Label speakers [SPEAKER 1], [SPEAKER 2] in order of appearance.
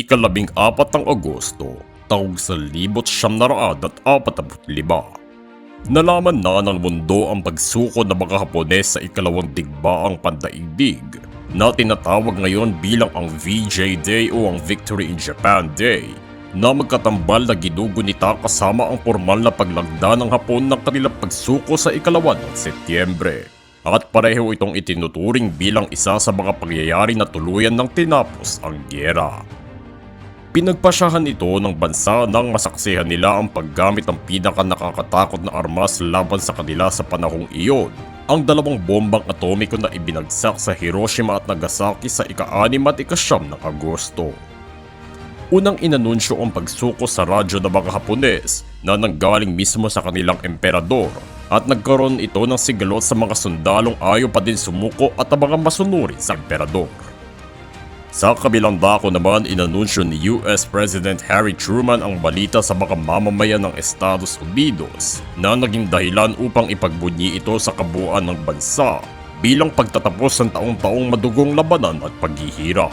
[SPEAKER 1] Ikalabing-apat ng Agosto, taong 1945. Nalaman na ng mundo ang pagsuko ng mga Hapones sa ikalawang digbaang pandaigdig na tinatawag ngayon bilang ang VJ Day o ang Victory in Japan Day, na magkatambal na ginugunita kasama ang formal na paglagda ng Hapon ng kanilang pagsuko sa ikalawa ng Setyembre. At pareho itong itinuturing bilang isa sa mga pangyayari na tuluyan ng tinapos ang gyera. Pinagpasyahan ito ng bansa nang masaksihan nila ang paggamit ng pinaka-nakakatakot na armas laban sa kanila sa panahong iyon, ang dalawang bombang atomiko na ibinagsak sa Hiroshima at Nagasaki sa ika-6 at ika-9 ng Agosto. Unang inanunsyo ang pagsuko sa radyo ng mga Hapones na nanggaling mismo sa kanilang emperador, at nagkaroon ito ng sigalot sa mga sundalong ayaw pa din sumuko at ang mga masunuri sa emperador. Sa kabilang dako naman, inanunsyo ni US President Harry Truman ang balita sa mga mamamayan ng Estados Unidos na naging dahilan upang ipagbunyi ito sa kabuuan ng bansa bilang pagtatapos ng taong-taong madugong labanan at paghihirap.